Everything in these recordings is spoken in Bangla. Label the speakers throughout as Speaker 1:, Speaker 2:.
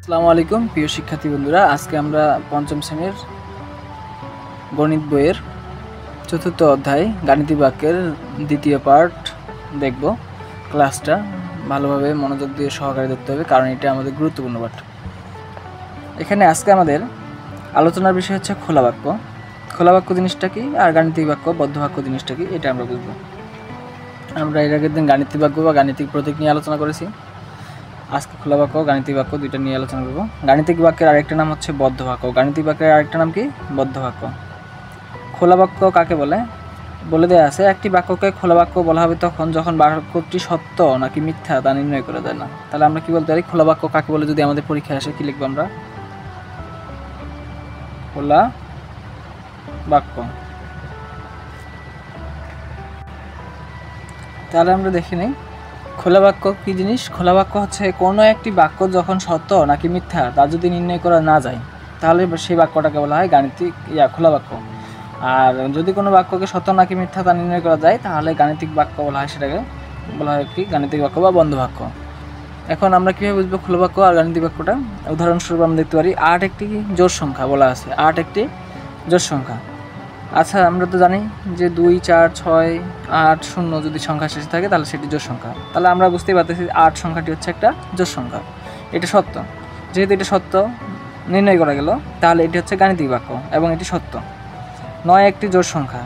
Speaker 1: আসসালামু আলাইকুম প্রিয় শিক্ষার্থী বন্ধুরা, আজকে আমরা পঞ্চম শ্রেণীর গণিত বইয়ের চতুর্থ অধ্যায় গাণিতিক বাক্যের দ্বিতীয় পার্ট দেখব। ক্লাসটা ভালোভাবে মনোযোগ দিয়ে সহকারে দেখতে হবে, কারণ এটা আমাদের গুরুত্বপূর্ণ পাঠ। এখানে আজকে আমাদের আলোচনার বিষয় হচ্ছে খোলা বাক্য। খোলা বাক্য জিনিসটা কি আর গাণিতিক বাক্য বদ্ধ বাক্য জিনিসটা কি, এটা আমরা বুঝব। আমরা এর আগের দিন গাণিতিক বাক্য বা গাণিতিক প্রতীক নিয়ে আলোচনা করেছি। আজকে খোলা বাক্য গাণিতিক বাক্য দুইটা নিয়ে আলোচনা করব। গাণিতিক বাক্যের আরেকটা নাম হচ্ছে বদ্ধ বাক্য। গাণিতিক বাক্যের আরেকটা নাম কি? বদ্ধ বাক্য। খোলা বাক্য কাকে বলে বলে দেওয়া আছে, একটি বাক্যকে খোলা বাক্য বলা হবে তখন যখন বাক্যটি সত্য নাকি মিথ্যা তা নির্ণয় করা যায় না। তাহলে আমরা কি বলতে পারি, খোলা বাক্য কাকে বলে? যদি আমাদের পরীক্ষায় আসে কি লিখবো আমরা? খোলা বাক্য। তাহলে আমরা দেখে নিই খোলা বাক্য কি জিনিস। খোলা বাক্য হচ্ছে কোনো একটি বাক্য যখন সত্য নাকি মিথ্যা তা যদি নির্ণয় করা না যায় তাহলে সেই বাক্যটাকে বলা হয় গাণিতিক খোলা বাক্য। আর যদি কোনো বাক্যকে সত্য নাকি মিথ্যা তা নির্ণয় করা যায় তাহলে গাণিতিক বাক্য বলা হয়, সেটাকে বলা হয় কি? গাণিতিক বাক্য বা বন্ধ বাক্য। এখন আমরা কীভাবে বুঝবো খোলা বাক্য আর গাণিতিক বাক্যটা? উদাহরণস্বরূপ আমরা দেখতে পারি 8 একটি জোড় সংখ্যা বলা আছে। 8 একটি জোড় সংখ্যা। আচ্ছা, আমরা তো জানি যে 2, 4, 6, 8, 0 যদি সংখ্যা শেষে থাকে তাহলে সেটি জোড় সংখ্যা। তাহলে আমরা বুঝতেই পারতেছি 8 সংখ্যাটি হচ্ছে একটা জোড় সংখ্যা, এটা সত্য। যেহেতু এটা সত্য নির্ণয় করা গেল তাহলে এটি হচ্ছে গাণিতিক বাক্য এবং এটি সত্য। 9 একটি জোড় সংখ্যা,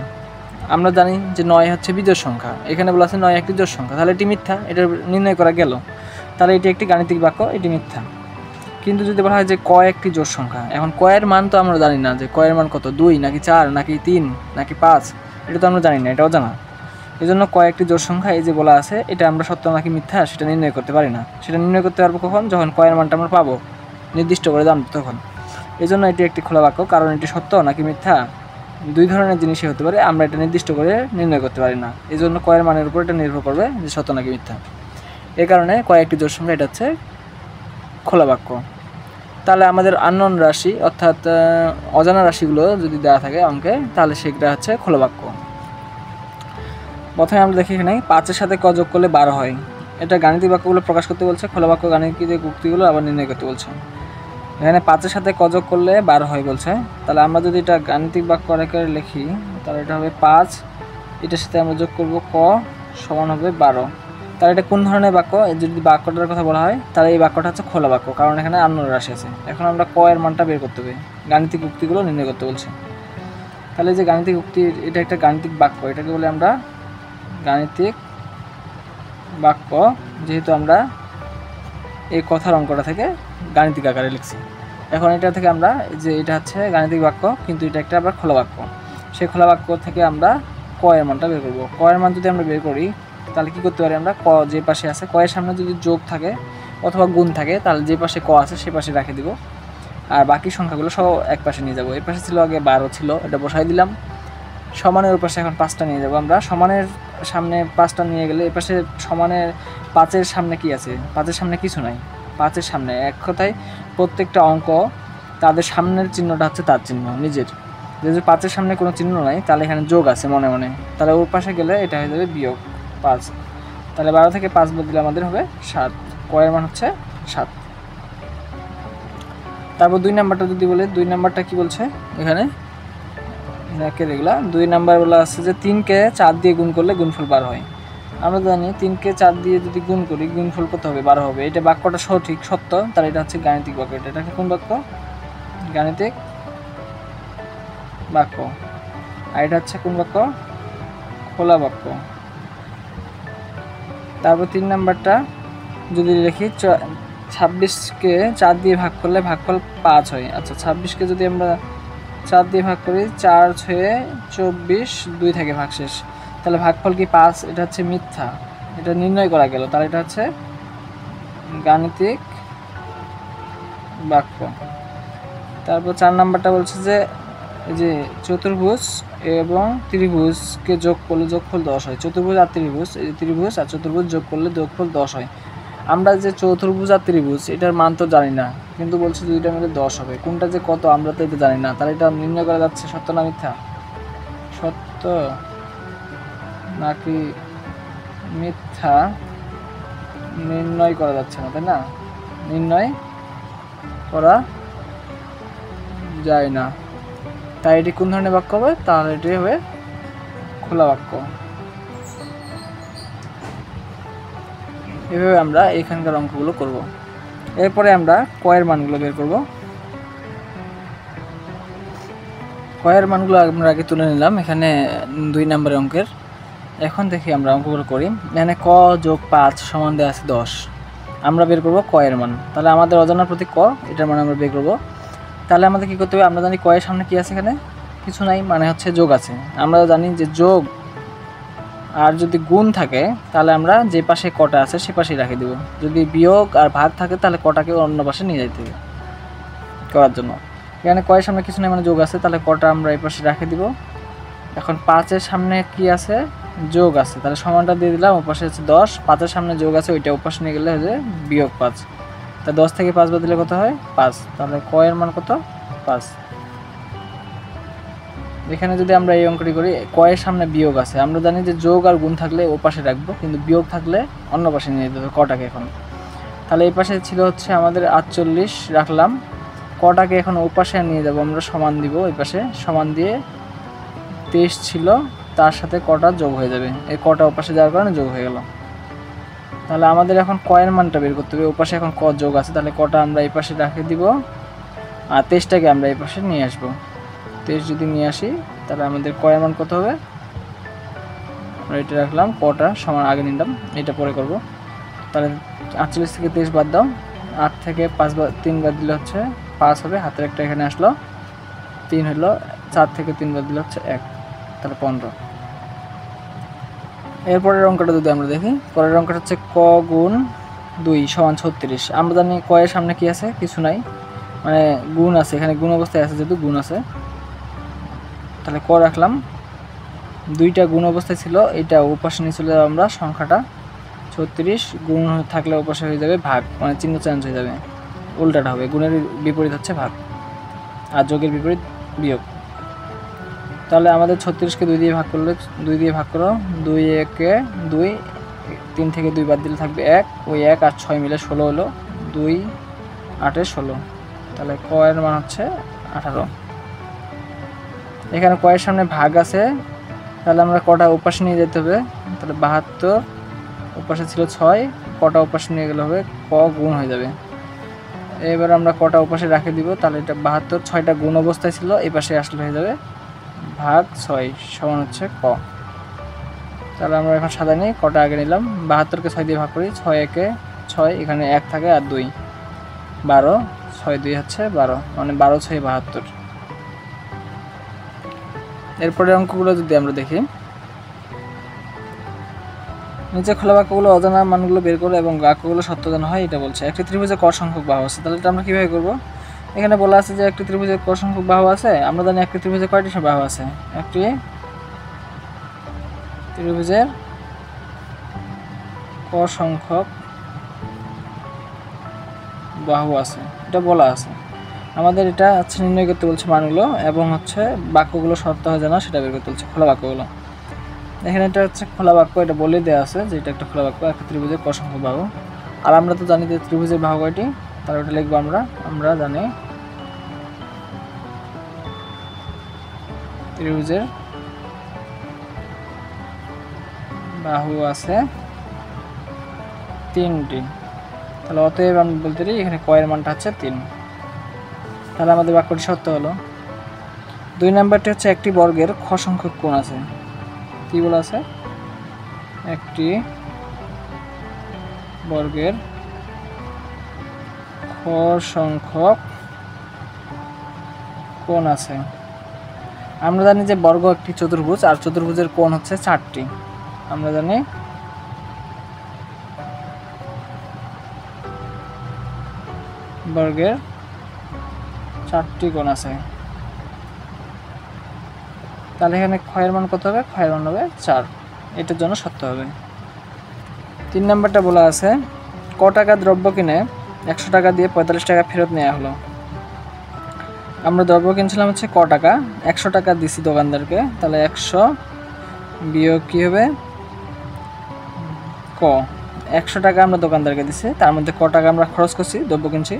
Speaker 1: আমরা জানি যে 9 হচ্ছে বিজোড় সংখ্যা, এখানে বলা আছে 9 একটি জোড় সংখ্যা, তাহলে এটি মিথ্যা, এটা নির্ণয় করা গেল, তাহলে এটি একটি গাণিতিক বাক্য, এটি মিথ্যা। কিন্তু যদি বলা হয় যে ক একটি জোড় সংখ্যা, এখন ক এর মান তো আমরা জানি না যে ক এর মান কত, 2 নাকি 4 নাকি 3 নাকি 5, এটা তো আমরা জানি না, এটাও জানা। এই জন্য ক একটি জোড় সংখ্যা এই যে বলা আছে, এটা আমরা সত্য নাকি মিথ্যা সেটা নির্ণয় করতে পারি না। সেটা নির্ণয় করতে পারবো কখন? যখন ক এর মানটা আমরা পাবো, নির্দিষ্ট করে জানবো তখন। এই জন্য এটি একটি খোলা বাক্য, কারণ এটি সত্য নাকি মিথ্যা দুই ধরনের জিনিসই হতে পারে, আমরা এটা নির্দিষ্ট করে নির্ণয় করতে পারি না। এই জন্য ক এর মানের উপর এটা নির্ভর করবে যে সত্য নাকি মিথ্যা। এই কারণে ক একটি জোড় সংখ্যা এটা হচ্ছে খোলা বাক্য। তাহলে আমাদের আননোন রাশি অর্থাৎ অজানা রাশিগুলো যদি দেওয়া থাকে অঙ্কে, তাহলে সেটা হচ্ছে খোলা বাক্য। প্রথমে আমরা দেখি এখানে 5-এর সাথে ক যোগ করলে 12 হয়, এটা গাণিতিক বাক্যগুলো প্রকাশ করতে বলছে। খোলা বাক্য গাণিতিক উক্তিগুলো আবার নির্ণয় করতে বলছে। এখানে 5-এর সাথে ক যোগ করলে 12 হয় বলছে, তাহলে আমরা যদি এটা গাণিতিক বাক্য আকারে লিখি তাহলে এটা হবে 5, এটার সাথে আমরা যোগ করব ক সমান হবে 12। তাহলে এটা কোন ধরনের বাক্য? যদি বাক্যটার কথা বলা হয় তাহলে এই বাক্যটা হচ্ছে খোলা বাক্য, কারণ এখানে আননোন রাশি আছে। এখন আমরা ক এর মানটা বের করতে হবে, গাণিতিক উক্তিগুলো নির্ণয় করতে বলছে। তাহলে যে গাণিতিক উক্তি, এটা একটা গাণিতিক বাক্য, এটাকে বলে আমরা গাণিতিক বাক্য, যেহেতু আমরা এই কথার অঙ্কটা থেকে গাণিতিক আকারে লিখছি। এখন এটা থেকে আমরা যে এটা হচ্ছে গাণিতিক বাক্য, কিন্তু এটা একটা আবার খোলা বাক্য। সেই খোলা বাক্য থেকে আমরা ক এর মানটা বের করব। ক এর মান যদি আমরা বের করি তাহলে কী করতে পারি আমরা? ক যে পাশে আছে, ক এর সামনে যদি যোগ থাকে অথবা গুণ থাকে তাহলে যে পাশে ক আছে সে পাশে রেখে দিব, আর বাকি সংখ্যাগুলো সব এক পাশে নিয়ে যাব। এর পাশে ছিল আগে 12 ছিল, এটা বসাই দিলাম। সমানের ওর পাশে এখন 5টা নিয়ে যাব আমরা। সমানের সামনে 5টা নিয়ে গেলে এ পাশে সমানের 5-এর সামনে কি আছে? 5-এর সামনে কিছু নাই। 5-এর সামনে এক কথায় প্রত্যেকটা অঙ্ক তাদের সামনের চিহ্নটা হচ্ছে তার চিহ্ন নিজের। যদি 5-এর সামনে কোনো চিহ্ন নাই তাহলে এখানে যোগ আছে মনে মনে, তাহলে ওর পাশে গেলে এটা হয়ে যাবে বিয়োগ 5। তাহলে 12 থেকে 5 বাদ দিলে আমাদের হবে 7। ক এর মান হচ্ছে 7। তারপর 2 নাম্বারটা যদি বলে, 2 নাম্বারটা কি বলছে এখানে এগুলা 2 নাম্বার বলা আছে যে 3-কে 4 দিয়ে গুণ করলে গুণফল 12 হয়। আমরা জানি 3-কে 4 দিয়ে যদি গুণ করি গুণফল কত হবে? 12 হবে। এটা বাক্যটা সঠিক সত্য, তাহলে এটা হচ্ছে গাণিতিক বাক্য। এটাকে কোন বাক্য? গাণিতিক বাক্য। আর এটা হচ্ছে কোন বাক্য? খোলা বাক্য। তারপর 3 নাম্বারটা যদি লিখি 26-কে 4 দিয়ে ভাগ করলে ভাগফল 5 হয়। আচ্ছা, 26-কে যদি আমরা 4 দিয়ে ভাগ করি, 4 6 24, 2 থেকে ভাগ শেষ, তাহলে ভাগফল কি 5? এটা হচ্ছে মিথ্যা, এটা নির্ণয় করা গেল, তাহলে এটা হচ্ছে গাণিতিক বাক্য। তারপর 4 নাম্বারটা বলছে যে এই যে চতুর্ভুজ এবং ত্রিভুজকে যোগ করলে যোগফল 10 হয়। চতুর্ভুজ আর ত্রিভুজ, এই যে ত্রিভুজ আর চতুর্ভুজ যোগ করলে যোগফল 10 হয়। আমরা যে চতুর্ভুজ আর ত্রিভুজ এটার মান তো জানি না, কিন্তু বলছে দুইটা মিলে 10 হবে। কোনটা যে কত আমরা তো এটা জানি না, তাহলে এটা নির্ণয় করা যাচ্ছে সত্য না মিথ্যা? সত্য নাকি মিথ্যা নির্ণয় করা যাচ্ছে না, তাই না? নির্ণয় করা যায় না। তাই এটি কোন ধরনের বাক্য হবে? তাহলে এটি হবে খোলা বাক্য। এভাবে আমরা এখানকার অঙ্কগুলো করব। এরপরে আমরা কয়ের মানগুলো বের করব। কয়ের মানগুলো আমরা আগে তুলে নিলাম এখানে 2 নম্বরের অঙ্কের। এখন দেখি আমরা অঙ্কগুলো করি। এখানে ক যোগ 5 সমান দেওয়া আছে 10। আমরা বের করব কয়ের মান। তাহলে আমাদের অজানার প্রতি ক, এটার মান আমরা বের করব। তাহলে আমাদের কী করতে হবে? আমরা জানি কয়ের সামনে কী আছে, এখানে কিছু নাই, মানে হচ্ছে যোগ আছে। আমরা জানি যে যোগ আর যদি গুণ থাকে তাহলে আমরা যে পাশে কটা আছে সে পাশেই রাখে দেব। যদি বিয়োগ আর ভাগ থাকে তাহলে কটাকে অন্য পাশে নিয়ে যেতে হবে করার জন্য। এখানে কয়ের সামনে কিছু নেই, মানে যোগ আছে, তাহলে কটা আমরা এই পাশে রাখে দিব। এখন 5-এর সামনে কি আছে? যোগ আছে, তাহলে সমানটা দিয়ে দিলাম। ও পাশে হচ্ছে 10, 5-এর সামনে যোগ আছে, ওইটা ওপাশে নিয়ে গেলে হচ্ছে বিয়োগ 5। তা 10 থেকে 5 বাদ দিলে কত হয়? 5। তাহলে কয়ের মান কত? 5। এখানে যদি আমরা এই অঙ্কটি করি, কয়ের সামনে বিয়োগ আছে, আমরা জানি যে যোগ আর গুণ থাকলে ও পাশে রাখবো, কিন্তু বিয়োগ থাকলে অন্য পাশে নিয়ে যেতে হবে কটাকে এখন। তাহলে এই পাশে ছিল হচ্ছে আমাদের 48 রাখলাম, কটাকে এখন ও পাশে নিয়ে যাব আমরা, সমান দিব। এই পাশে সমান দিয়ে 23 ছিল, তার সাথে কটা যোগ হয়ে যাবে, এই কটা ও পাশে যাওয়ার কারণে যোগ হয়ে গেল। তাহলে আমাদের এখন কয়ের মানটা বের করতে হবে। ও পাশে এখন ক যোগ আছে, তাহলে কটা আমরা এই পাশে রাখে দিব, আর 23টাকে আমরা এই পাশে নিয়ে আসবো। 23 যদি নিয়ে আসি তাহলে আমাদের কয়ের মান কত হবে? আমরা এটা রাখলাম, কটা সমান আগে নিলাম, এটা পরে করব। তাহলে 48 থেকে 23 বাদ দাও, 8 থেকে 3 বাদ দিলে হচ্ছে 5 হবে, হাতের একটা এখানে আসলো, 3 হলো, 4 থেকে 3 বাদ দিলে হচ্ছে 1, তাহলে 15। এরপরের অঙ্কটা যদি আমরা দেখি, পরের অঙ্কটা হচ্ছে ক গুণ 2 সমান 36। আমরা জানি কয়ের সামনে কি আছে? কিছু নাই, মানে গুণ আছে, এখানে গুণ অবস্থায় আছে, যেহেতু গুণ আছে তাহলে ক রাখলাম। 2টা গুণ অবস্থায় ছিল, এটা ওপাশে নিয়ে চলে যাবো আমরা সংখ্যাটা। 36 গুণ থাকলে ওপাশে হয়ে যাবে ভাগ, মানে চিহ্ন চেঞ্জ হয়ে যাবে, উল্টাটা হবে। গুণের বিপরীত হচ্ছে ভাগ, আর যোগের বিপরীত বিয়োগ। তাহলে আমাদের 36কে 2 দিয়ে ভাগ করলে, 2 দিয়ে ভাগ করো, 2 একে 2, 3 থেকে 2 বাদ দিলে থাকবে 1, ওই 1 আর 6 মিলে 16 হলো, 2 8 16। তাহলে ক এর মান হচ্ছে 18। এখানে কয়ের সামনে ভাগ আছে, তাহলে আমরা কটা ওপাশে নিয়ে যেতে হবে, তাহলে 72, ওপাশে ছিল 6, কটা ওপাশে নিয়ে গেলে হবে ক গুণ হয়ে যাবে। এবার আমরা কটা ওপাশে রাখে দিব, তাহলে এটা 72, 6টা গুণ অবস্থায় ছিল, এই পাশে আসলে হয়ে যাবে ভাগ 6 সমান হচ্ছে ক। তাহলে আমরা এখন সাদা নিই, কটা আগে নিলাম, 72কে 6 দিয়ে ভাগ করি, 6 একে 6, এখানে 1 থাকে আর 2, 12, 6 2 হচ্ছে 12, মানে 12 6 72। এরপরে অঙ্কগুলো যদি আমরা দেখি, নিচে খোলা বাক্যগুলো অজানা মানগুলো বের করো এবং বাক্যগুলো সত্যজান হয় এটা বলছে। একটি ত্রিভুজে ক সংখ্যক বাহু আছে, তাহলে এটা আমরা কীভাবে করবো? এখানে বলা আছে যে একটি ত্রিভুজে ক সংখ্যক বাহু আছে। আমরা জানি একটি ত্রিভুজে কয়টি বাহু আছে? একটি ত্রিভুজের ক সংখ্যক বাহু আছে, এটা বলা আছে। আমাদের এটা হচ্ছে নির্ণয় করতে বলছে মানগুলো, এবং হচ্ছে বাক্যগুলো সত্য হয় জানা সেটা বের করতে বলছে, খোলা বাক্যগুলো। এখানে এটা হচ্ছে খোলা বাক্য, এটা বলে দেওয়া আছে যে এটা একটা খোলা বাক্য, একটা ত্রিভুজের ক সংখ্যক বাহু। আর আমরা তো জানি যে ত্রিভুজের বাহু কয়টি, তাহলে ওটা লিখবো আমরা জানি ত্রিভুজের বাহু আছে 3টি। তাহলে অতএব আমি বলতে পারি এখানে কয়ের মানটা হচ্ছে 3। তাহলে আমাদের বাক্যটি সত্য হলো। 2 নাম্বারটি হচ্ছে একটি বর্গের খ সংখ্যক কোণ আছে। কি বলা আছে? একটি বর্গের খ সংখ্যক কোণ আছে। আমরা জানি যে বর্গ একটি চতুর্ভুজ, আর চতুর্ভুজের কোণ হচ্ছে 4টি। আমরা জানি বর্গের 4টি কোণ আছে। তাহলে এখানে ক্ষয়ের মান কত হবে? ক্ষয়ের মান হবে 4, এটার জন্য সত্য হবে। 3 নাম্বারটা বলা আছে ক টাকা দ্রব্য কিনে 100 টাকা দিয়ে 45 টাকা ফেরত নেওয়া হলো। আমরা দ্রব্য কিনছিলাম হচ্ছে ক টাকা, 100 টাকা দিছি দোকানদারকে, তাহলে 100 বিয়োগ কী হবে ক, 100 টাকা আমরা দোকানদারকে দিছি, তার মধ্যে ক টাকা আমরা খরচ করছি, দ্রব্য কিনছি,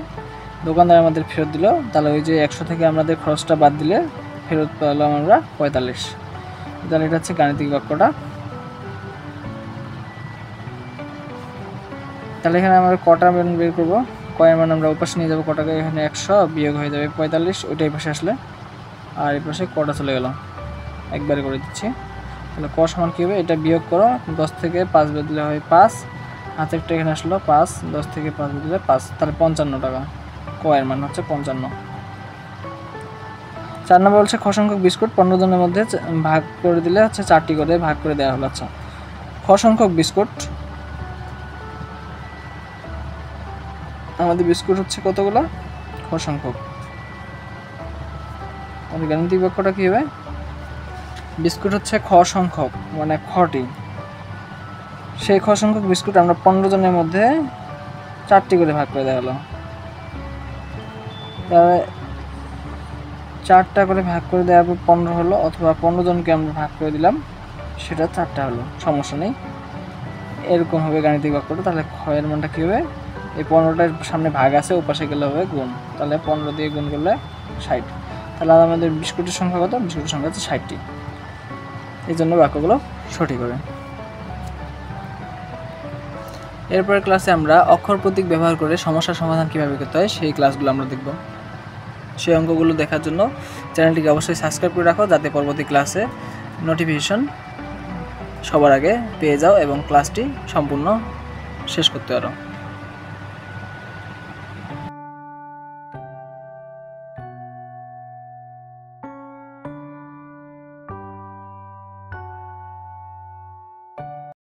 Speaker 1: দোকানদার আমাদের ফেরত দিল, তাহলে ওই যে 100 থেকে আমাদের খরচটা বাদ দিলে ফেরত পেলাম আমরা 45। তাহলে এটা হচ্ছে গাণিতিক বাক্যটা। তাহলে এখানে আমরা কটা মান বের করবো, কয়ের মান আমরা ওপাশে নিয়ে যাবো কটাকে, এখানে 100 বিয়োগ হয়ে যাবে 45, ওইটা এই পাশে আসলে, আর এই পাশে কটা চলে গেল, একবারে করে দিচ্ছি। তাহলে ক সমান কী হবে, এটা বিয়োগ করো, 10 থেকে 5 বাদ দিলে হয় 5, হাতেরটা এখানে আসলো 5, 10 থেকে 5 বাদ দিলে 5, তাহলে 55 টাকা। ক এর মান হচ্ছে 55। 4 নম্বর বলছে খ সংখ্যক বিস্কুট 15 জনের মধ্যে ভাগ করে দিলে হচ্ছে 4টি করে ভাগ করে দেওয়া হলো। আচ্ছা, খ সংখ্যক বিস্কুট, আমাদের বিস্কুট হচ্ছে কতগুলো, খ সংখ্যক। আমাদের গাণিতিক বাক্যটা কী হবে, বিস্কুট হচ্ছে খ সংখ্যক মানে খটি, সেই খ সংখ্যক বিস্কুট আমরা 15 জনের মধ্যে 4টি করে ভাগ করে দেওয়া হলো। তাহলে 4টা করে ভাগ করে দেওয়ার পর 15 হলো, অথবা 15 জনকে আমরা ভাগ করে দিলাম, সেটা 4টা হলো, সমস্যা নেই। এরকম হবে গাণিতিক বাক্যটা। তাহলে খ এর মানটা কী হবে, এই 15টার সামনে ভাগ আছে, ওপাশে গেলে হবে গুণ, তাহলে 15 দিয়ে গুণ করলে 60। তাহলে আমাদের বিস্কুটের সংখ্যা কত, বিস্কুটের সংখ্যা হচ্ছে 60টি। এই জন্য বাক্যগুলো সঠিক হবে। এরপরে ক্লাসে আমরা অক্ষর প্রতীক ব্যবহার করে সমস্যার সমাধান কীভাবে করতে হয় সেই ক্লাসগুলো আমরা দেখব। সেই অঙ্কগুলো দেখার জন্য চ্যানেলটিকে অবশ্যই সাবস্ক্রাইব করে রাখো, যাতে পরবর্তী ক্লাসে নোটিফিকেশন সবার আগে পেয়ে যাও এবং ক্লাসটি সম্পূর্ণ শেষ করতে পারো।